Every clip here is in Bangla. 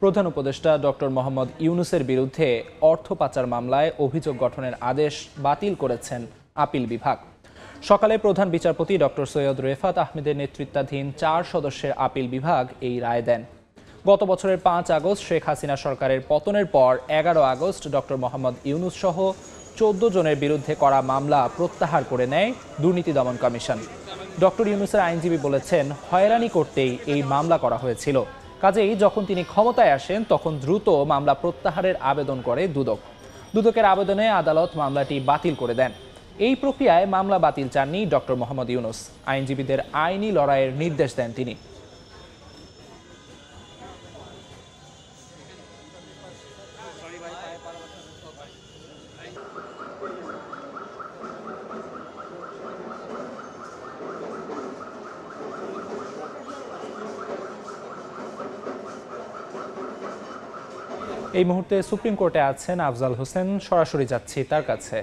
প্রধান উপদেষ্টা ডক্টর মোহাম্মদ ইউনূসের বিরুদ্ধে অর্থ পাচার মামলায় অভিযোগ গঠনের আদেশ বাতিল করেছেন আপিল বিভাগ। সকালে প্রধান বিচারপতি ডক্টর সৈয়দ রেফাত আহমেদের নেতৃত্বাধীন 4 সদস্যের আপিল বিভাগ এই রায় দেন। গত বছরের 5 আগস্ট শেখ হাসিনা সরকারের পতনের পর 11 আগস্ট ডক্টর মোহাম্মদ ইউনূস সহ 14 জনের বিরুদ্ধে করা মামলা প্রত্যাহার করে নেয় দুর্নীতি দমন কমিশন। ডক্টর ইউনূসের আইনজীবী বলেছেন, হয়রানি করতেই এই মামলা করা হয়েছিল। কাজেই যখন তিনি ক্ষমতায় আসেন তখন দ্রুত মামলা প্রত্যাহারের আবেদন করে দুদক। দুদকের আবেদনে আদালত মামলাটি বাতিল করে দেন। এই প্রক্রিয়ায় মামলা বাতিল চাননি ডক্টর মোহাম্মদ ইউনূস। আইনজীবীদের আইনি লড়াইয়ের নির্দেশ দেন তিনি। এই মুহূর্তে সুপ্রিম কোর্টে আছেন আফজাল হোসেন, সরাসরি যাচ্ছি তার কাছে।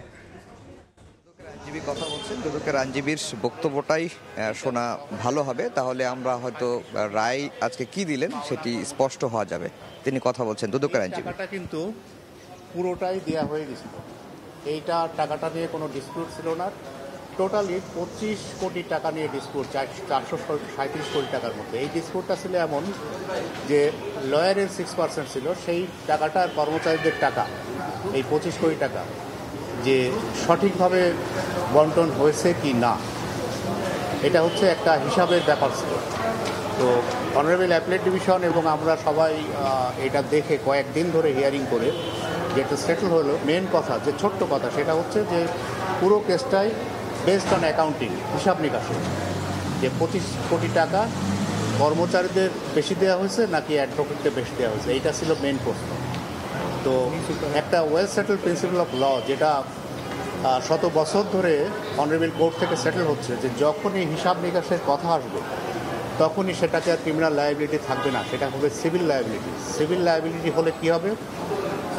আইনজীবী কথা বলছেন, দুদকের আইনজীবীর বক্তব্যটাই শোনা ভালো হবে, তাহলে আমরা হয়তো রায় আজকে কি দিলেন সেটি স্পষ্ট হওয়া যাবে। তিনি কথা বলছেন, দুদকের আইনজীবী। টাকাটা কিন্তু পুরোটাই দেওয়া হয়ে গেছিল, এইটা টাকাটা নিয়ে কোনো ডিসপিউট ছিল না। টোটালি 25 কোটি টাকা নিয়ে ডিসপিউট, 437 কোটি টাকার মধ্যে। এই ডিসপিউটটা ছিল এমন যে লয়ারের 6% ছিল, সেই টাকাটা কর্মচারীদের টাকা, এই 25 কোটি টাকা যে সঠিকভাবে বন্টন হয়েছে কি না, এটা হচ্ছে একটা হিসাবের ব্যাপার ছিল। তো অনারেবল অ্যাপিলেট ডিভিশন এবং আমরা সবাই এটা দেখে কয়েকদিন ধরে হিয়ারিং করে যেটা সেটেল হলো, মেন কথা যে ছোট্ট কথা সেটা হচ্ছে যে পুরো কেসটাই বেসড অন অ্যাকাউন্টিং, হিসাব নিকাশে, যে 25 কোটি টাকা কর্মচারীদের বেশি দেওয়া হয়েছে নাকি অ্যাডভোকেটদের বেশি দেওয়া হয়েছে, এইটা ছিল মেন প্রশ্ন। তো একটা well settle principle of law, যেটা শত বছর ধরে অনারেবল কোর্ট থেকে সেটেল হচ্ছে, যে যখনই হিসাব নিকাশের কথা আসবে তখনই সেটাকে আর ক্রিমিনাল লায়াবিলিটি থাকবে না, সেটা হবে সিভিল লায়াবিলিটি। সিভিল লায়াবিলিটি হলে কি হবে?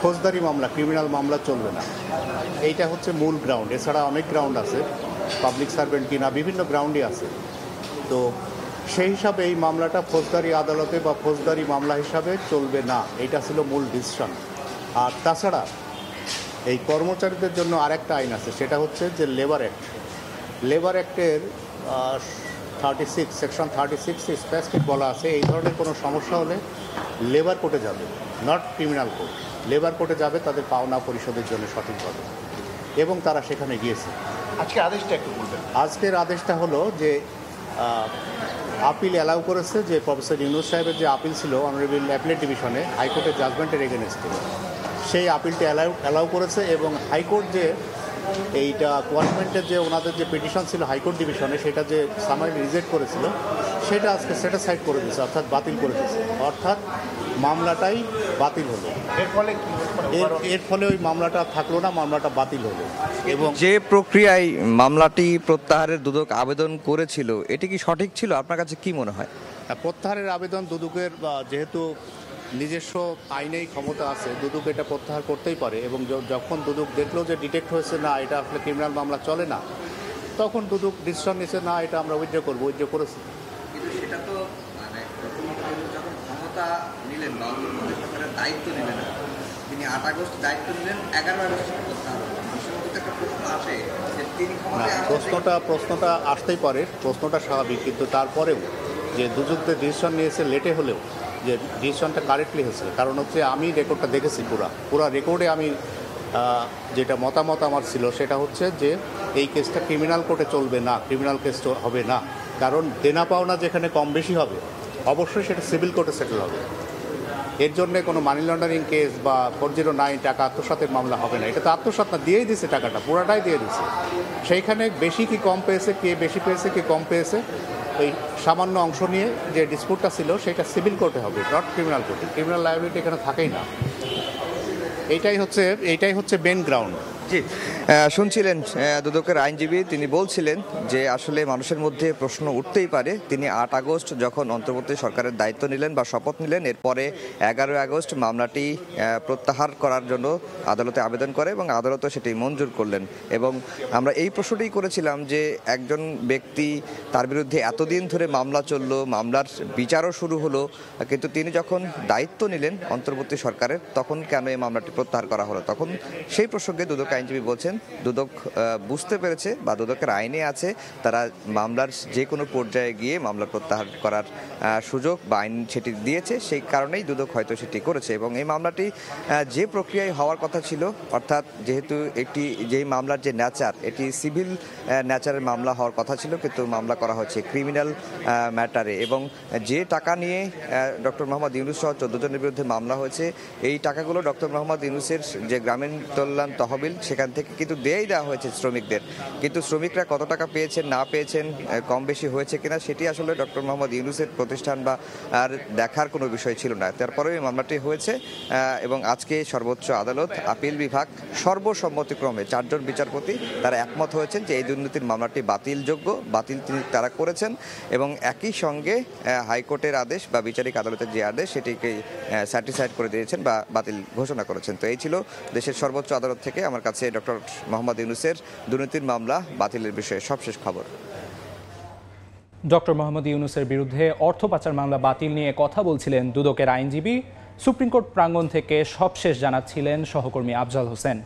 ফৌজদারি মামলা, ক্রিমিনাল মামলা চলবে না। এইটা হচ্ছে মূল গ্রাউন্ড। এছাড়া অনেক গ্রাউন্ড আছে, পাবলিক সার্ভেন্ট কিনা বিভিন্ন গ্রাউন্ডই আছে। তো সেই হিসাবে এই মামলাটা ফৌজদারি আদালতে বা ফৌজদারি মামলা হিসাবে চলবে না, এইটা ছিল মূল ডিসিশন। আর তাছাড়া এই কর্মচারীদের জন্য আরেকটা আইন আছে, সেটা হচ্ছে যে লেবার অ্যাক্ট। লেবার অ্যাক্টের 36 সেকশন 36 স্পেসিফিক বলা আছে, এই ধরনের কোনো সমস্যা হলে লেবার কোর্টে যাবে, নট ক্রিমিনাল কোর্ট। লেবার কোর্টে যাবে তাদের পাওনা পরিশোধের জন্য সঠিকভাবে, এবং তারা সেখানে গিয়েছে। আজকে আদেশটা একটু বলবেন। আজকের আদেশটা হলো যে আপিল অ্যালাউ করেছে, যে প্রফেসর ইউনূস সাহেবের যে আপিল ছিল অনারেবল অ্যাপিলেট ডিভিশনে হাইকোর্টের জাজমেন্টের এগেনস্টে, সেই আপিলটি অ্যালাউ করেছে। এবং হাইকোর্ট যে এইটা কোয়ালিফাইডের যে ওনাদের যে পিটিশন ছিল হাইকোর্ট ডিভিশনে, সেটা যে সামারি রিজেক্ট করেছিল, সেটা আজকে সেটিসফাইড করে দিয়েছে, অর্থাৎ বাতিল করে দিয়েছে। অর্থাৎ মামলাটাই বাতিল হলো। এর ফলে ওই মামলাটা থাকলো না, মামলাটা বাতিল হলো। এবং যে প্রক্রিয়ায় মামলাটি প্রত্যাহারের দুদক আবেদন করেছিল, এটি কি সঠিক ছিল? আপনার কাছে কি মনে হয়? প্রত্যাহারের আবেদন দুদকের, যেহেতু নিজস্ব আইনেই ক্ষমতা আছে, দুদক এটা প্রত্যাহার করতেই পারে। এবং যখন দুদক দেখলো যে ডিটেক্ট হয়েছে না, এটা আসলে ক্রিমিনাল মামলা চলে না, তখন দুদক ডিসিশন নিয়েছে না এটা আমরা উইথড্র করবো, উইথড্র করেছি। কিন্তু সেটা তো মানে যখন ক্ষমতা নিলেন বা দায়িত্ব নিলেন, তিনি 8 আগস্ট দায়িত্ব নিলেন, 11 আগস্ট প্রশ্নটা আসতেই পারে, প্রশ্নটা স্বাভাবিক। কিন্তু তারপরেও যে দুদকদের ডিসিশন নিয়েছে লেটে হলেও, যে ডিসিশনটা কারেক্টলি হয়েছে। কারণ হচ্ছে আমি রেকর্ডটা দেখেছি, পুরা রেকর্ডে আমি যেটা মতামত আমার ছিল সেটা হচ্ছে যে এই কেসটা ক্রিমিনাল কোর্টে চলবে না, ক্রিমিনাল কেস হবে না। কারণ দেনা পাওনা যেখানে কম বেশি হবে, অবশ্যই সেটা সিভিল কোর্টে সেটেল হবে। এর জন্য কোনো মানি লন্ডারিং কেস বা 409 টাকা আত্মসাতের মামলা হবে না। এটা তো আত্মসাৎ না, দিয়েই দিচ্ছে, টাকাটা পুরাটাই দিয়ে দিচ্ছে। সেইখানে বেশি কি কম পেয়েছে, কে বেশি পেয়েছে কে কম পেয়েছে, ওই সামান্য অংশ নিয়ে যে ডিসপিউটটা ছিল সেটা সিভিল কোর্টে হবে, নট ক্রিমিনাল কোর্টে। ক্রিমিনাল লায়াবিলিটি এখানে থাকেই না। এইটাই হচ্ছে মেন গ্রাউন্ড। জি, শুনছিলেন দুদকের আইনজীবী, তিনি বলছিলেন যে আসলে মানুষের মধ্যে প্রশ্ন উঠতেই পারে। তিনি 8 আগস্ট যখন অন্তর্বর্তী সরকারের দায়িত্ব নিলেন বা শপথ নিলেন, এরপরে 11 আগস্ট মামলাটি প্রত্যাহার করার জন্য আদালতে আবেদন করে এবং আদালতও সেটি মঞ্জুর করলেন। এবং আমরা এই প্রশ্নটাই করেছিলাম যে একজন ব্যক্তি, তার বিরুদ্ধে এতদিন ধরে মামলা চললো, মামলার বিচারও শুরু হলো, কিন্তু তিনি যখন দায়িত্ব নিলেন অন্তর্বর্তী সরকারের, তখন কেন এই মামলাটি প্রত্যাহার করা হলো? তখন সেই প্রসঙ্গে দুদক আইনজীবী বলছেন দুদক বুঝতে পেরেছে বা দুদকের আইনে আছে তারা মামলার যে কোনো পর্যায়ে গিয়ে মামলা প্রত্যাহার করার সুযোগ বা আইন সেটি দিয়েছে, সেই কারণেই দুদক হয়তো সেটি করেছে। এবং এই মামলাটি যে প্রক্রিয়ায় হওয়ার কথা ছিল, অর্থাৎ যেহেতু যেই মামলার যে ন্যাচার, এটি সিভিল ন্যাচারের মামলা হওয়ার কথা ছিল, কিন্তু মামলা করা হচ্ছে ক্রিমিনাল ম্যাটারে। এবং যে টাকা নিয়ে ডক্টর মোহাম্মদ ইউনূস সহ 14 জনের বিরুদ্ধে মামলা হয়েছে, এই টাকাগুলো ডক্টর মোহাম্মদ ইউনূসের যে গ্রামীণ কল্যাণ তহবিল, সেখান থেকে কিন্তু দিয়েই দেওয়া হয়েছে শ্রমিকদের। কিন্তু শ্রমিকরা কত টাকা পেয়েছেন না পেয়েছেন, কম বেশি হয়েছে কিনা, সেটি আসলে ডক্টর মোহাম্মদ ইউনূসের প্রতিষ্ঠান বা আর দেখার কোনো বিষয় ছিল না। তারপরেও এই মামলাটি হয়েছে এবং আজকে সর্বোচ্চ আদালত আপিল বিভাগ সর্বসম্মতিক্রমে 4 জন বিচারপতি তারা একমত হয়েছেন যে এই দুর্নীতির মামলাটি বাতিলযোগ্য, বাতিল তারা করেছেন। এবং একই সঙ্গে হাইকোর্টের আদেশ বা বিচারিক আদালতের যে আদেশ, সেটিকে স্যাটিসফাইড করে দিয়েছেন বা বাতিল ঘোষণা করেছেন। তো এই ছিল দেশের সর্বোচ্চ আদালত থেকে আমার কাছে ডক্টর মোহাম্মদ ইউনূসের দুর্নীতির মামলা বাতিলের বিষয়ে সবশেষ খবর। ডক্টর মোহাম্মদ ইউনূসের বিরুদ্ধে অর্থ পাচার মামলা বাতিল নিয়ে কথা বলছিলেন দুদকের আইনজীবী। সুপ্রিম কোর্ট প্রাঙ্গণ থেকে সবশেষ জানাচ্ছিলেন সহকর্মী আফজাল হোসেন।